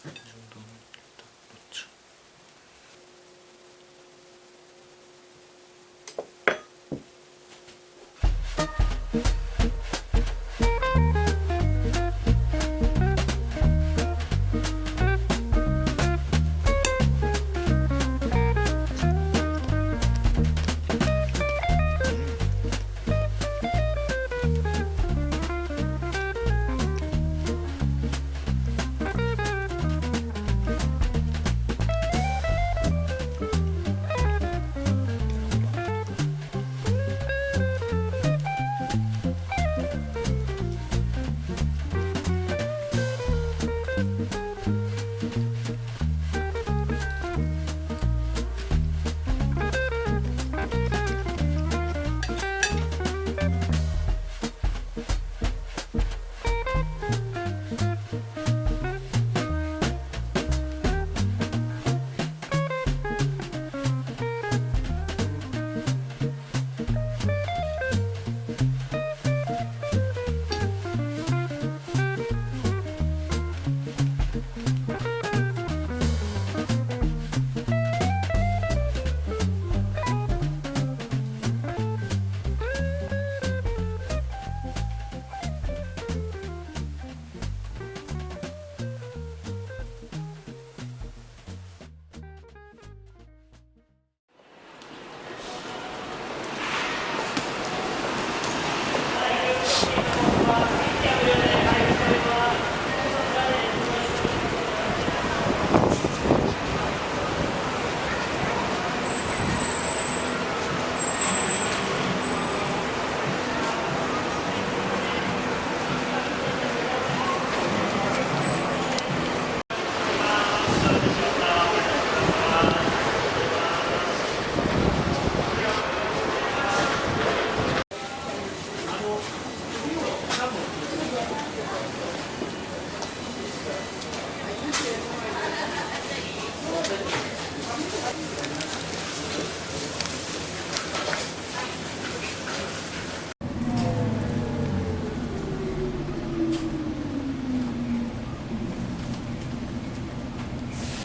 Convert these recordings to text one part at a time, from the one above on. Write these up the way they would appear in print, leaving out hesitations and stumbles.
정도는 일단 넣자.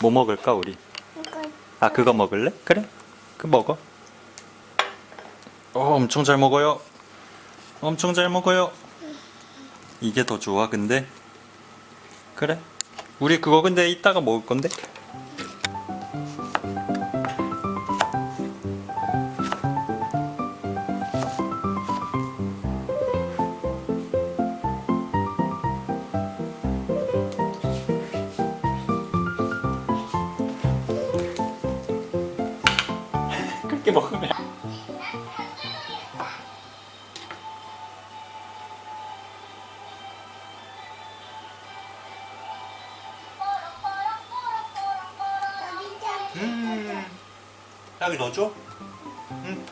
뭐 먹을까 우리? 아 그거 먹을래? 그래? 그 먹어. 엄청 잘 먹어요. 엄청 잘 먹어요. 이게 더 좋아 근데? 그래? 우리 그거 근데 이따가 먹을 건데? 그렇게 먹으면 여기 넣어줘? 응.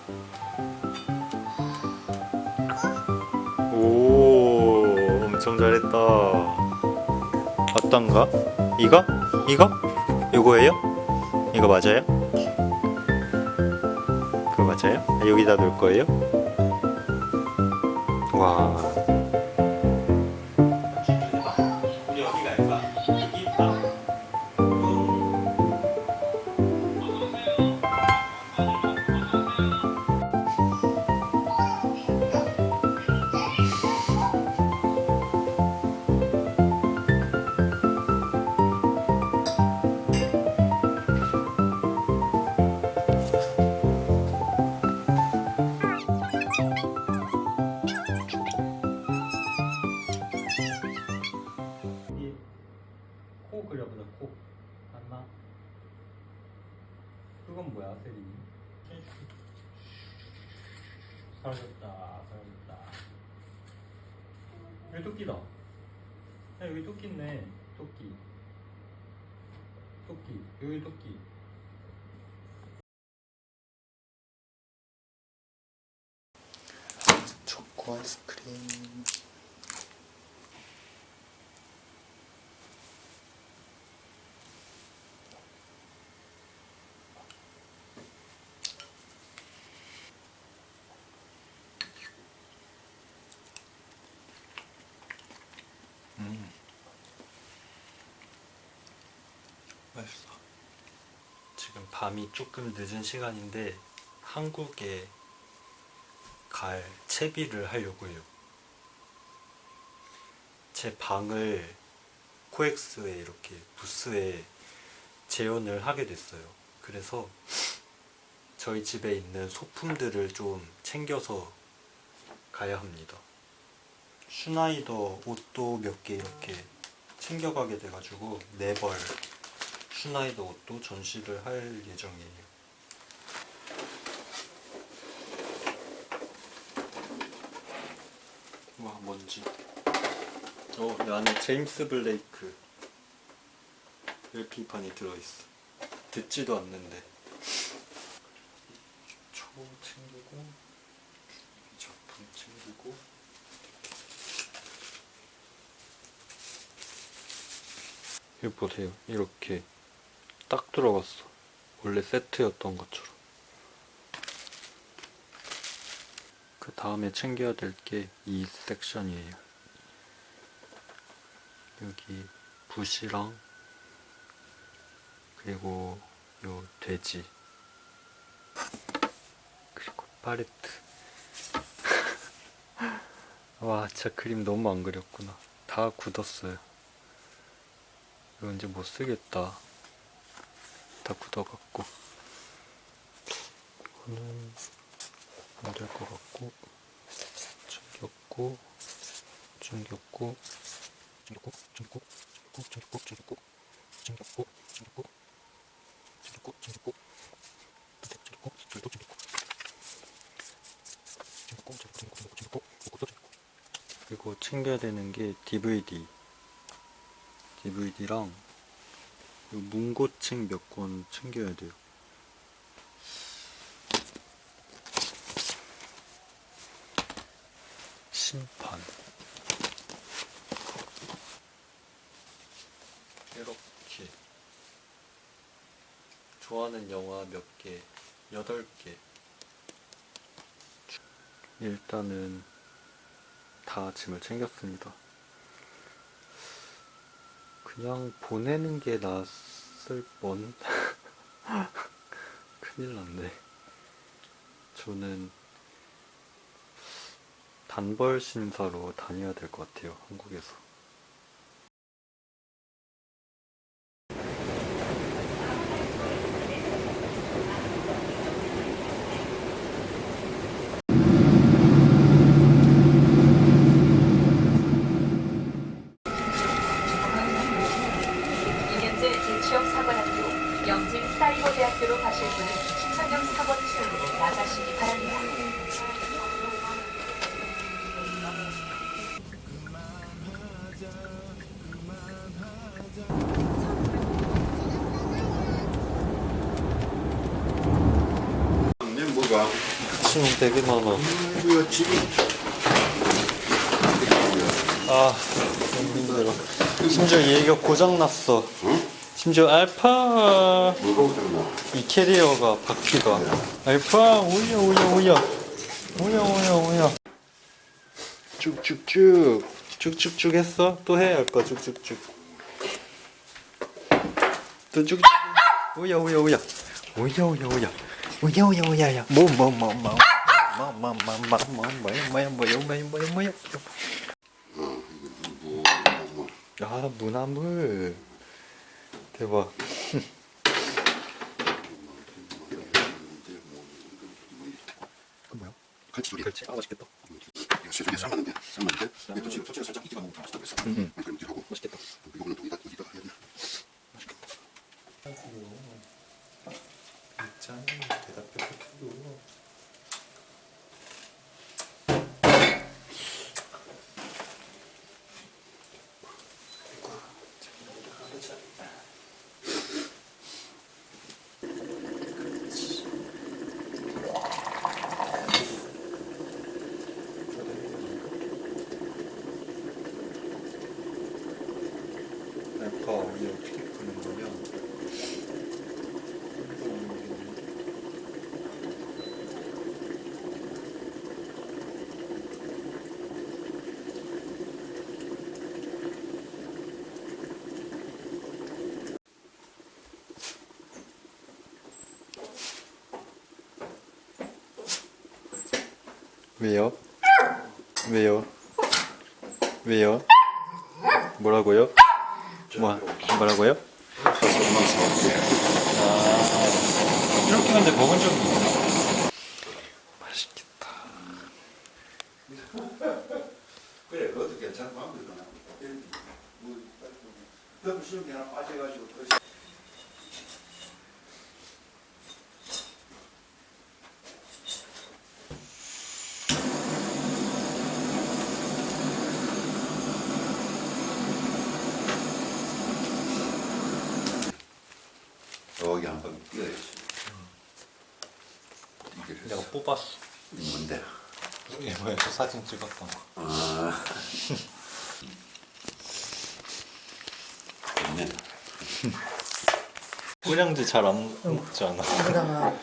오, 엄청 잘했다. 어떤가? 이거? 이거? 이거예요? 이거 맞아요? 그거 맞아요? 아, 여기다 놓을 거예요? 와. 우리 어디 갈까? 여기 있다. 코 그려보자. 코 하나. 그건 뭐야 세린이? 사라졌다 사라졌다. 여기 토끼다. 야 여기 토끼 있네. 토끼 토끼 여기 토끼. 초코 아이스크림. 맛있어. 지금 밤이 조금 늦은 시간인데 한국에 갈 채비를 하려고 해요. 제 방을 코엑스에 이렇게 부스에 재현을 하게 됐어요. 그래서 저희 집에 있는 소품들을 좀 챙겨서 가야 합니다. 슈나이더 옷도 몇 개 이렇게 챙겨가게 돼가지고 4벌 슈나이더 옷도 전시를 할 예정이에요. 와, 먼지. 이 안에 제임스 블레이크 LP판이 들어있어. 듣지도 않는데. 초 챙기고, 작품 챙기고. 이거 보세요. 이렇게 딱 들어갔어. 원래 세트였던 것처럼. 그 다음에 챙겨야 될 게 이 섹션이에요. 여기 붓이랑 그리고 요 돼지 그리고 팔레트. 와, 진짜 그림 너무 안 그렸구나. 다 굳었어요. 이거 이제 못 쓰겠다. 다 굳어갖고. 이거는 안 될 것 같고. 챙겼고, 챙겼고, 챙겼고, 챙겼고, 챙겼고, 챙겼고, 챙겼고, 챙겼고, 챙겼고, 챙겼고, 챙겼고, 챙겼고, 챙겼고, 챙겼고, 챙겼고, 챙겼고. 그리고 챙겨야 되는 게 DVD랑 문고책 몇 권 챙겨야 돼요. 심판. 이렇게 좋아하는 영화 몇 개, 8개. 일단은 다 짐을 챙겼습니다. 그냥 보내는 게 낫을 뻔. 큰일 났네. 저는 단벌 심사로 다녀야 될 것 같아요, 한국에서. 이현재 제취업사관학교 영진사이버대학교로 가실 분은 신청형 4번 출구로 나가시기 바랍니다. 뭐가? 지금 되게 많아. 이거 집이 아, 너무 힘들어. 심지어 얘가 고장났어. 응? 심지어 알파 뭐가 고장나? 이 캐리어가 바퀴가 알파 오야 쭉쭉쭉 했어? 또 해 알파 쭉쭉쭉 또 쭉쭉 오야 뭐야 아, 문화물 대박. 그 뭐야? 갈치조리. 그렇지. 아, 맛있겠다. 이거 세조개 삶았는데 이것도 지금 솔직히 살짝 익히가 먹으면 맛있다고 했어. 그럼 이렇게 하고 맛있겠다. 이거는 또 어디다가 해야 되나? 맛있겠다. 짠 대답해도 알파 이게 어떻게 끄는 거냐? 왜요? 왜요? 왜요? 뭐라고요? 뭐라고요? 이렇게 근데 먹은 적이 있나? 맛있겠다. 그래, 그것도 괜찮고 한 거잖아. 너무 쉬운 게 하나 빠져가지고 여기 한번 뛰어야지. 이게 내가 뽑았어. 뭔데? 이번에 저 사진 찍었던 거. 아, 좋네. 꼬량지 잘 안 먹지 않아? 그러다가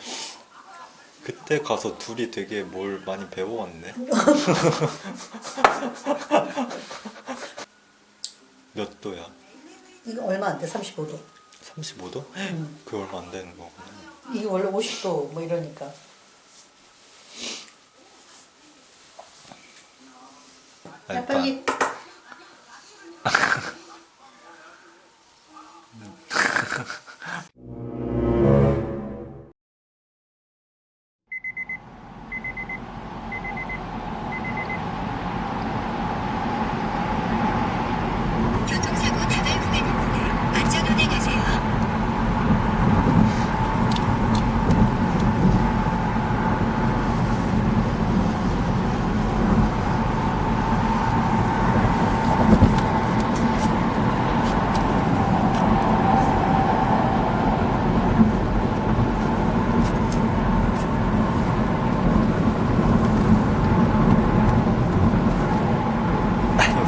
그때 가서 둘이 되게 뭘 많이 배워왔네. 몇 도야? 이거 얼마 안 돼, 35도. 35도? 그 얼마 안 되는 거구나. 이게 원래 50도 뭐 이러니까. 야, 빨리. 교통사고 다발 구간입니다. 안전 운행하세요.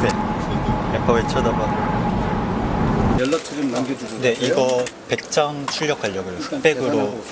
왜? 약간 왜 쳐다봐? 연락처 좀 남겨주세요. 네, 이거 100장 출력하려고요. 흑백으로.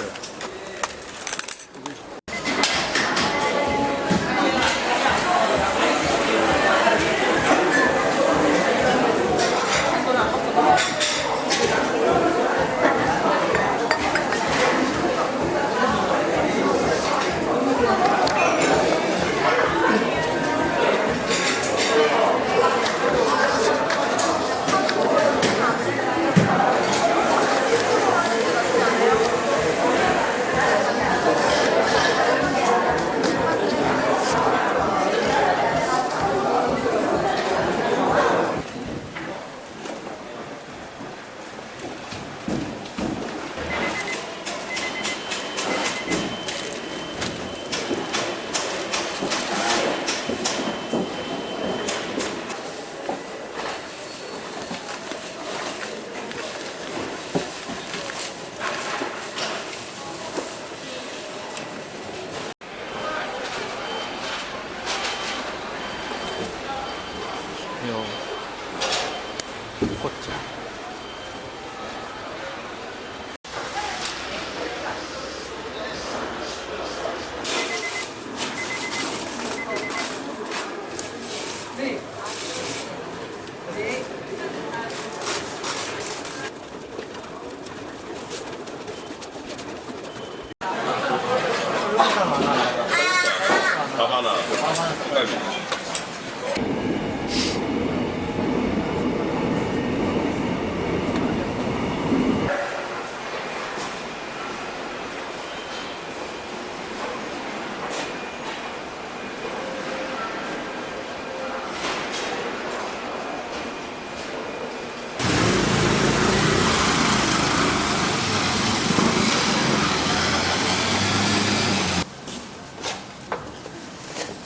귀여워. 꽃죠.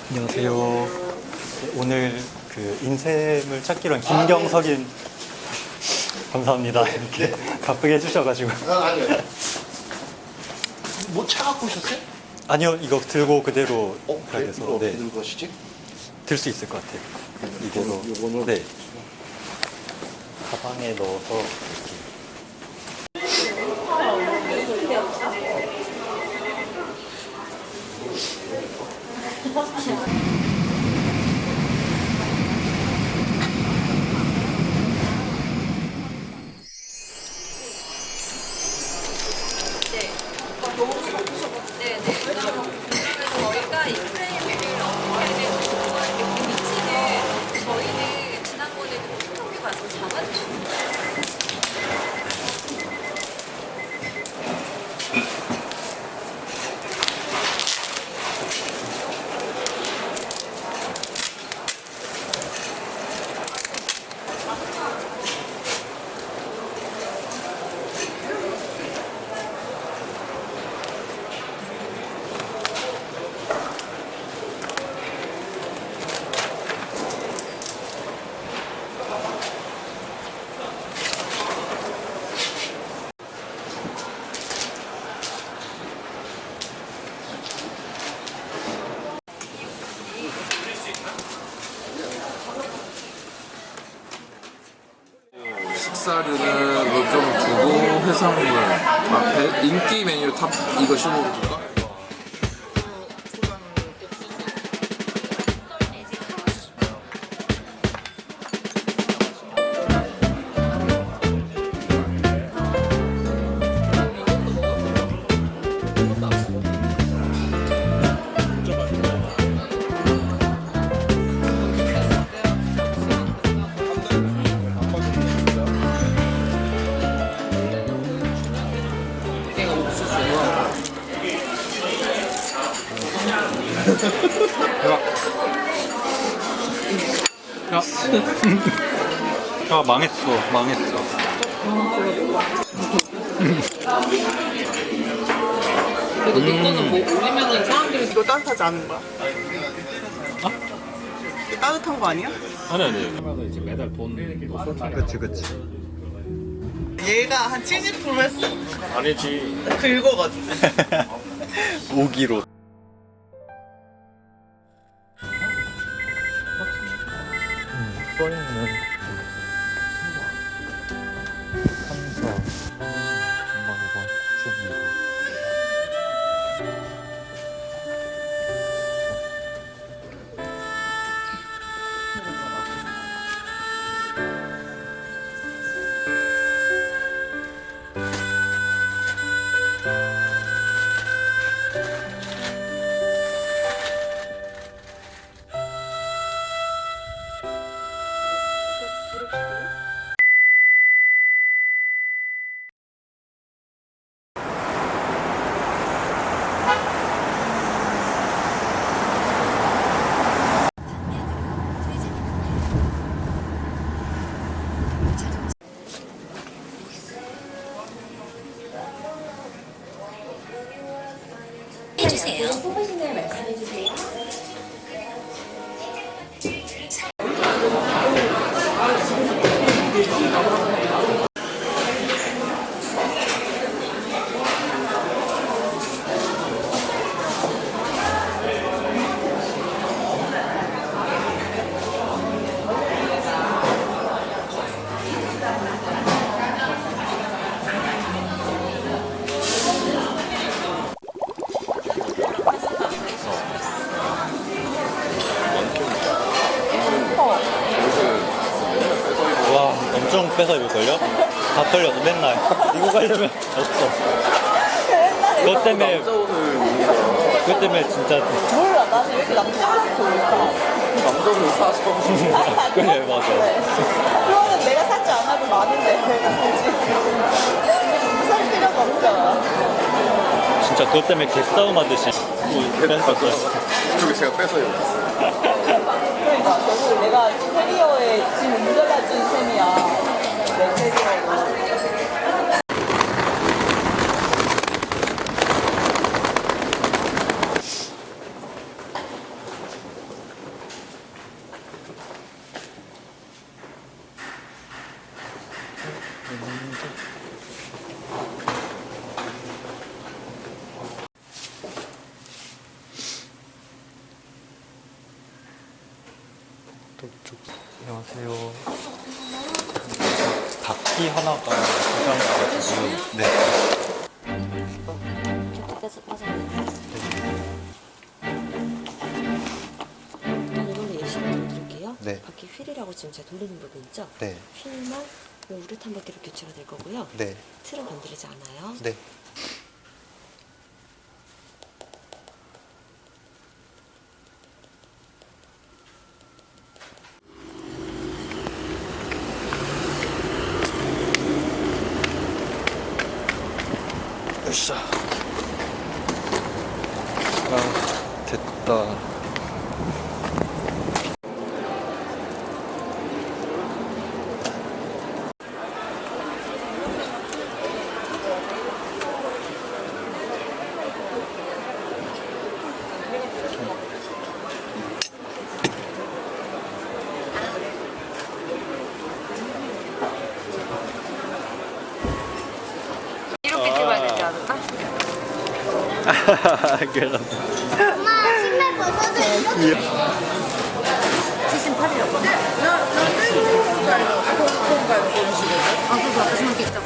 안녕하세요. 오늘 그 인쇄물 찾기로 한 김경석인 감사합니다. 이렇게 바쁘게 해주셔가지고. 아니요. 뭐 차갖고 오셨어요? 아니요, 이거 들고 그대로 가야 돼서. 어떻게 네, 든 것이지? 들 수 있을 것 같아요. 이대로. 요거는 네. 가방에 넣어서 네네. 그래서 저희가 이 프레임을 식사류는 뭐 좀 두고 해산물 인기 메뉴 탑 이거 15로 줄까? 야 망했어. 그래도 네 거는 뭐 올리면은 사람들이 이거 따뜻하지 않은 거야? 이게 따뜻한 거 아니야? 아니. 이제 매달 돈. 그치. 얘가 한 70% 했어. 아니지. 긁어가지고. 5기로. 써있는 3, 4, 3만 5만 9천이고. 해주세요. 와 엄청 뺏어 입을걸요? 다 털려서 맨날 이거 가려면 없어. 그것 때문에 진짜 몰라 나는 왜 이렇게 남자한테 올까? 남자분 사서 그래 맞아. 그거는 내가 사지 않아도 많은데 살 필요가 없잖아. 진짜 그것 때문에 개싸움 하듯이 뺏었어요. 이쪽에 제가 뺏어요. 그러니까 결국 내가 캐리어에 지금 옮겨다 준 셈이야. 내 캐리어로. 안녕하세요. 닭기 하나가 고장나가지고 네. 일단 이걸로 예시를 드릴게요. 네. 바퀴 휠이라고 지금 제가 돌리는 부분 있죠? 네. 휠만 요 우레탄 바퀴로 교체가 될 거고요. 네. 틀은 건드리지 않아요. 네. 으쌰. 아, 됐다. 이렇게 찍어야 되지 않을까? 그럼. 엄마 신발 벗어도 이렇게 78이라고. 아, 그래서 아까 생각했죠.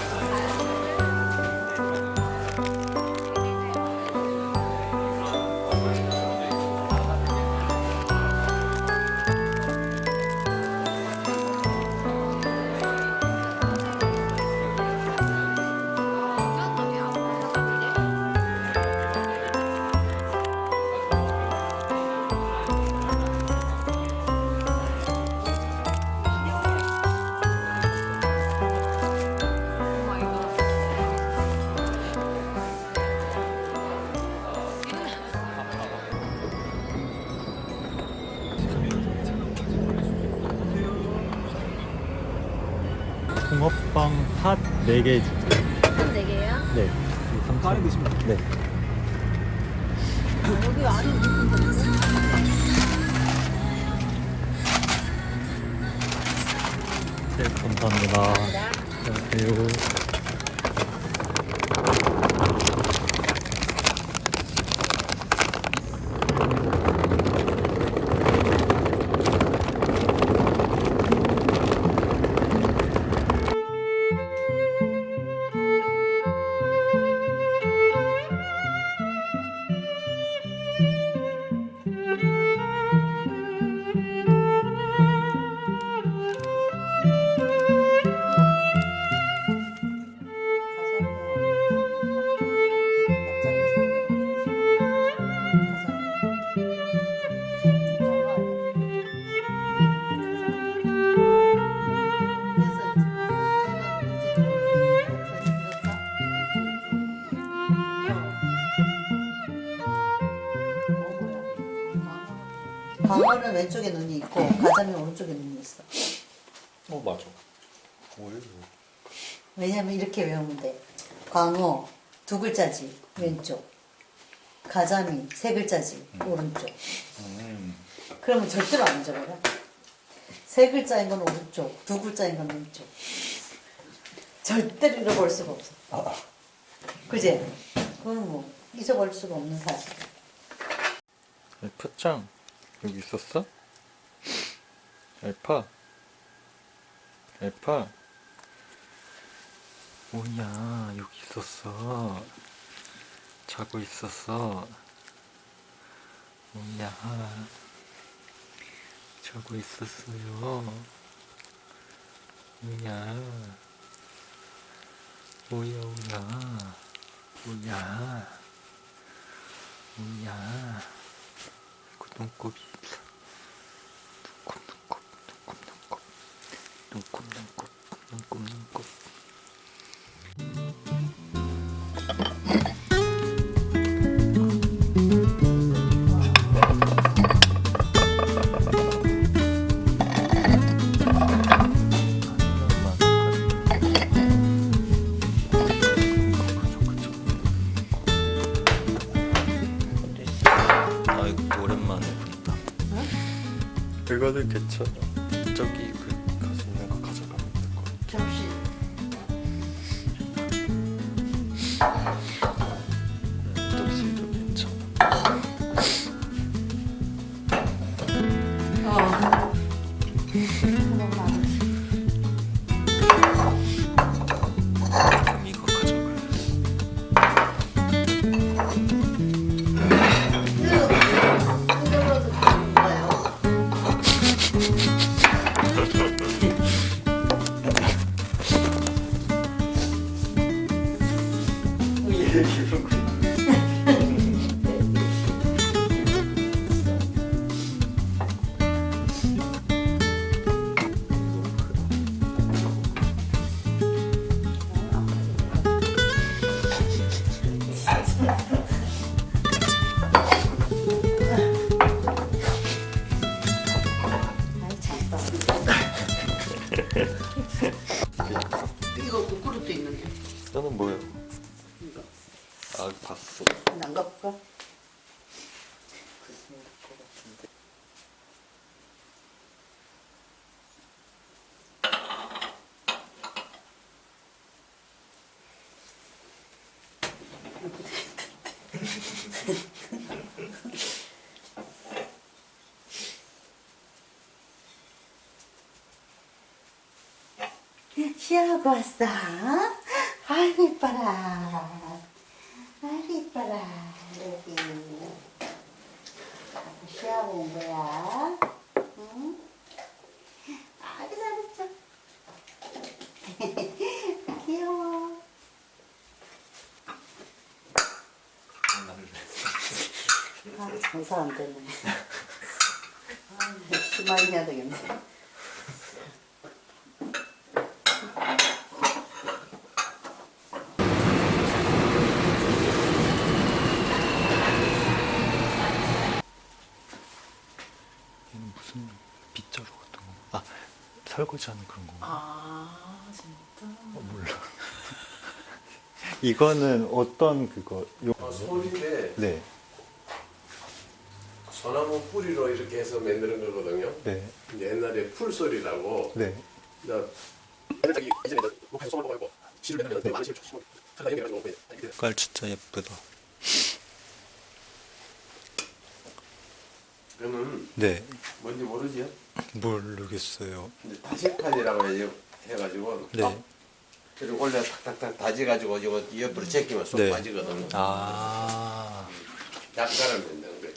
붕어빵 팥 4개 주세요. 한 4개예요? 네. 3,000원 드시면 네. 여기 안에 무슨 거 있어? 네, 감사합니다. 안녕하세요. 광어는 왼쪽에 눈이 있고 가자미는 오른쪽에 눈이 있어. 맞아. 뭐예요? 왜냐면 이렇게 외우면 돼. 광어 2글자지 왼쪽. 가자미 3글자지 오른쪽. 그러면 절대로 안 잊어버려. 3글자인 건 오른쪽, 2글자인 건 왼쪽. 절대로 잃어버릴 수가 없어. 그지? 그건 뭐 잊어버릴 수가 없는 사실. 알파짱 여기 있었어? 알파 뭐냐 여기 있었어. 자고 있었어. 뭐냐 자고 있었어요. 뭐냐 뭐야 그 눈곱이 눈곱 아이고 오랜만에 본다. 이거는 괜찮아. 저기 그 가서 있는 거 가져가면 될 거. 접시. 접시도 괜찮아. 그럼 이거 가져갈래. 이거 국그릇도 있는데. 너는 뭐예요? 아 봤어. 안 갖고 가? 쉬하고 왔어? 아이고 이뻐라. 아이고 이뻐라. 여기 쉬하고 온 거야. 응? 아이고 잘했어. 귀여워. 아, 장사 안 되네. 아, 심하게 해야 되겠네. 얘는 무슨 빗자루 같은 거? 아 설거지하는 그런 건가? 아 진짜? 몰라. 이거는 어떤 그거? 소리인데 네, 소나무 뿌리로 이렇게 해서 만드는 거거든요. 네, 옛날에 풀소리라고. 네. 나 예전에 목에서 소문 보고 실을 내면 많이 실을 조심하고 살다 연결해가지고 색깔 진짜 예쁘다. 그러면 네, 뭔지 모르지요? 모르겠어요. 근데 다식판이라고 해가지고 네. 그리고 원래 탁탁탁 다져가지고 이거 옆으로 제끼면 쏙 네. 빠지거든요. 아, 약간을 만드는 거예요.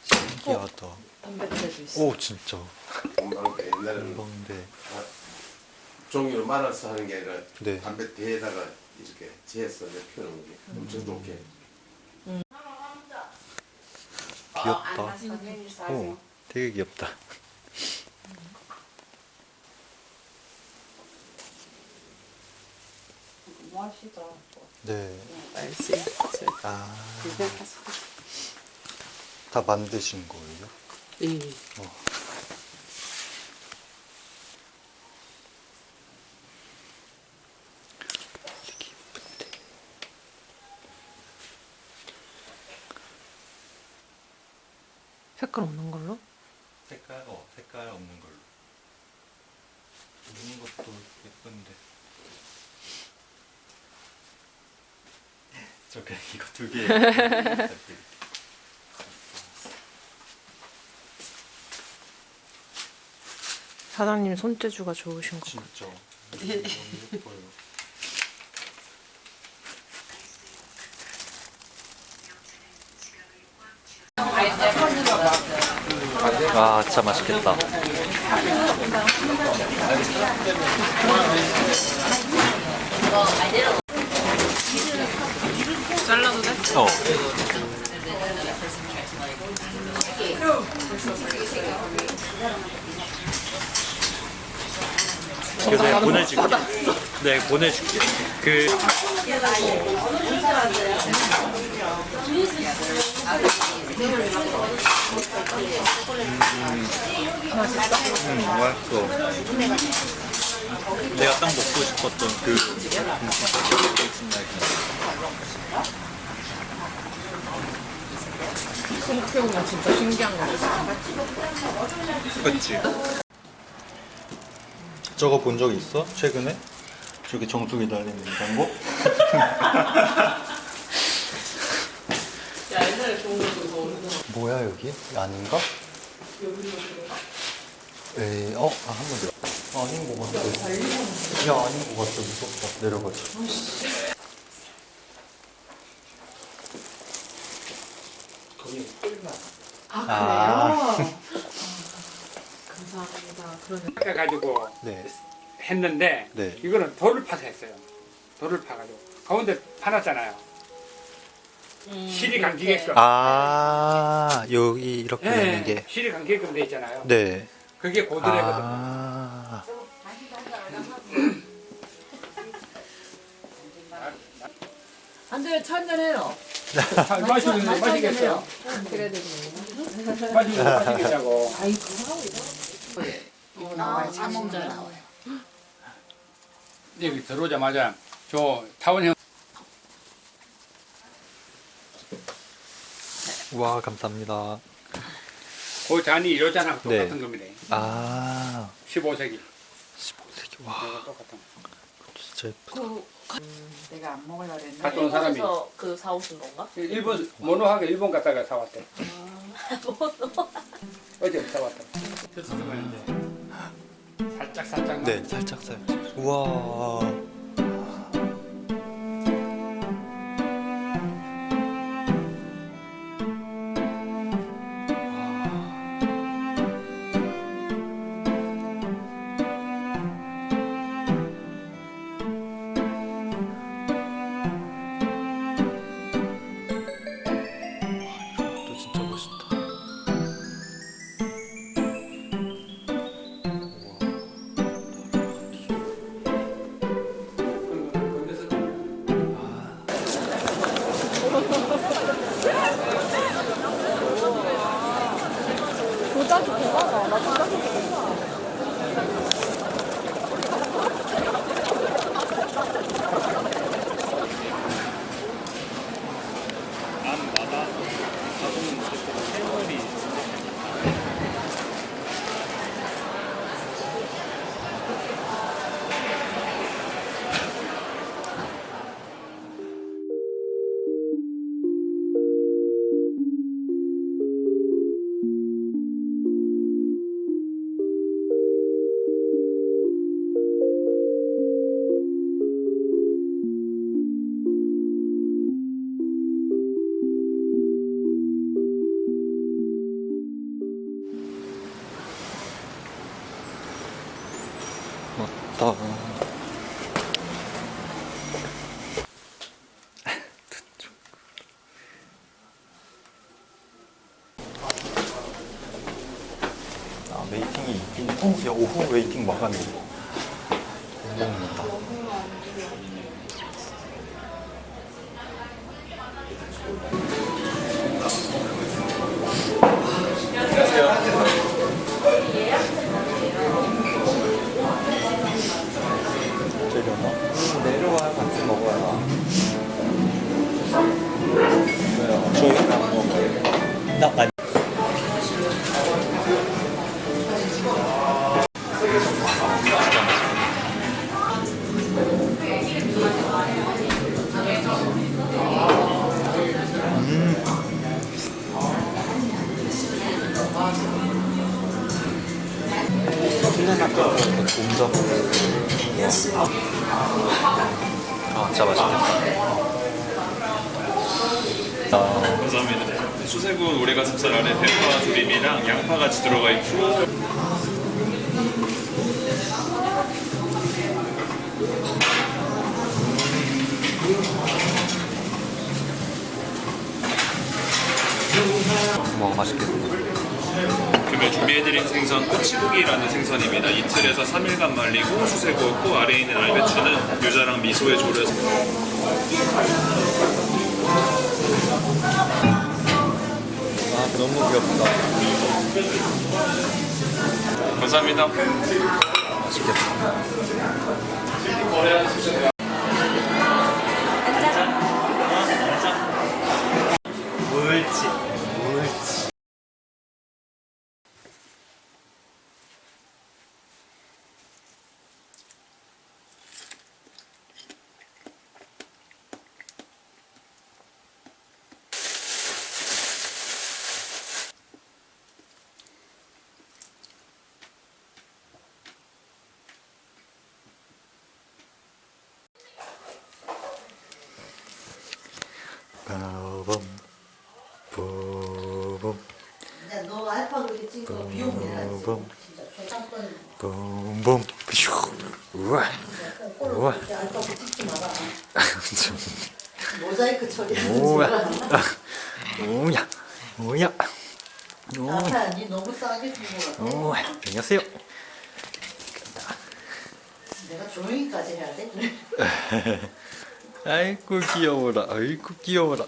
신기하다. 담배채도 있어. 오, 진짜. 금방 옛날에는 건데. 종이로 말아서 하는 게 아니라 네. 담배 대에다가 이렇게 재서 펴는 게 엄청 좋게. 귀엽다. 오, 되게 귀엽다. 멋있다. 네. 날씨. 아, 다 만드신 거예요? 네. 되게 예쁜데. 색깔 없는 걸로? 색깔 없는 걸로. 이런 것도 예쁜데. 저 그냥 이거 두 개. 사장님 손재주가 좋으신 거. 진짜. 너무 예뻐요. 아, 진짜 맛있겠다. 잘라도 돼? 어. 그래서 내가 보내줄게. 네, 보내줄게. 그 맛있어. 내가 딱 먹고 싶었던 그 생각해보면 진짜 신기한 거 같아. 그치? 저거 본 적 있어? 최근에? 저기 정수기 달리는 광고? 야, 옛날에 좋은 거 더 오는 거. 뭐야 여기? 아닌가? 에이, 한번 내려. 아닌 것 같아. 야, 아닌 것 같아. 무섭다. 내려가자. 아, 감사합니다. 그러네. 해가지고 네. 했는데 네. 이거는 돌을 파서 했어요. 돌을 파가지고 가운데 파놨잖아요. 실이 감기게끔. 아, 여기 이렇게 되는 게. 실이 감기게끔 돼 있잖아요. 네. 그게 고드레거든요. 아, 안 돼, 차 한잔 해요. 마시겠어요? 그래야 되겠네. 마시겠냐고. 이거 나와요. 차 먹는 나와요. 여기 들어오자마자 저 타원형 와 감사합니다. 그 잔이 이러잖아. 네. 똑같은 겁니다. 아 15세기. 15세기 와 똑같은. 진짜 예쁘다. 내가 안 먹으려고 했는데. 갔다 온 사람이 일본에서 그 사오신 건가? 일본 모노하게 일본 갔다가 사왔대. 어제 사왔다. 살짝 살짝만. 네 살짝 살짝. 우와. 또 진짜 멋있다. 도자기 대박이야. 나 도자기 대박. 맞다. 아 웨이팅이 있긴. 야 오후 웨이팅 마감이. 먹는다. 되려나? 내려와야 같이 먹어야. 저희 안 먹어요. 나 아니. 틀려나가서 동작. 아 진짜 맛있겠다. 감사합니다. 수세군 오래가슴살 안에 대파 조림이랑 양파 같이 들어가 있고. 와 맛있겠다. 그러면 준비해드린 생선 꼬치고기라는 생선입니다. 이틀에서 3일간 말리고 수세 구웠고 아래에 있는 알배추는 유자랑 미소에 졸여서. 아 너무 귀엽다. 감사합니다. 맛있겠다. 옳지 옳지. 빠밤 뽀밤 야, 너 알파 그렇게 찍어 비용이 해야지. 봄. 진짜 초상권 봄봄 슈 우와 우와 그렇게 알파 그 찍지 마라. 모자이크 처리하는 오야 줄 오야 오야 알파야, 니 너무 싸게 준 거 같아. 오야 안녕하세요. 내가 조용히까지 해야 돼? 아이고 귀여워라. 아이고 귀여워라.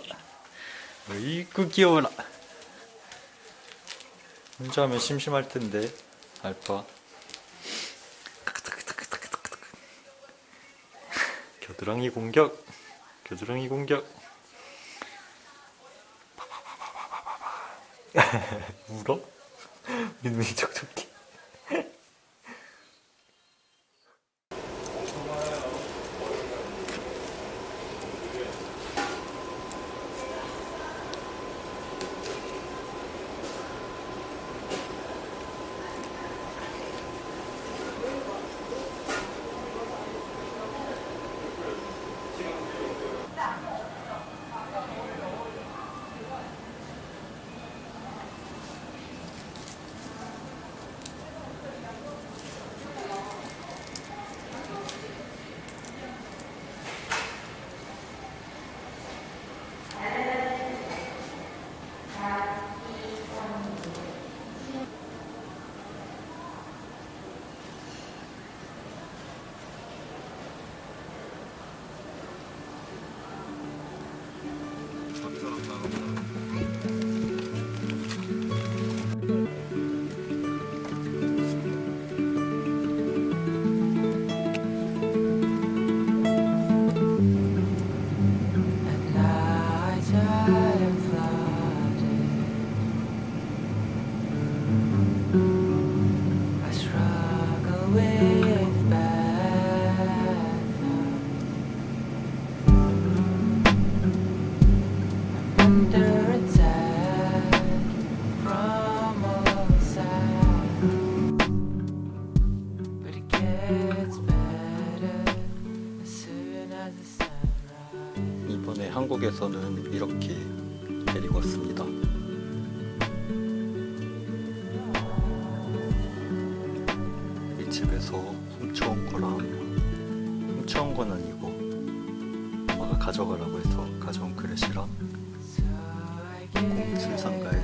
아이고 귀여워라. 혼자 하면 심심할 텐데 알파. 겨드랑이 공격. 겨드랑이 공격. 울어? 이 눈이 촉촉해. 이번에 한국에서는 이렇게 데리고 왔습니다. 이 집에서 훔쳐온 거랑, 훔쳐온 건 아니고 엄마가 가져가라고 해서 가져온 그릇이랑 공술상가에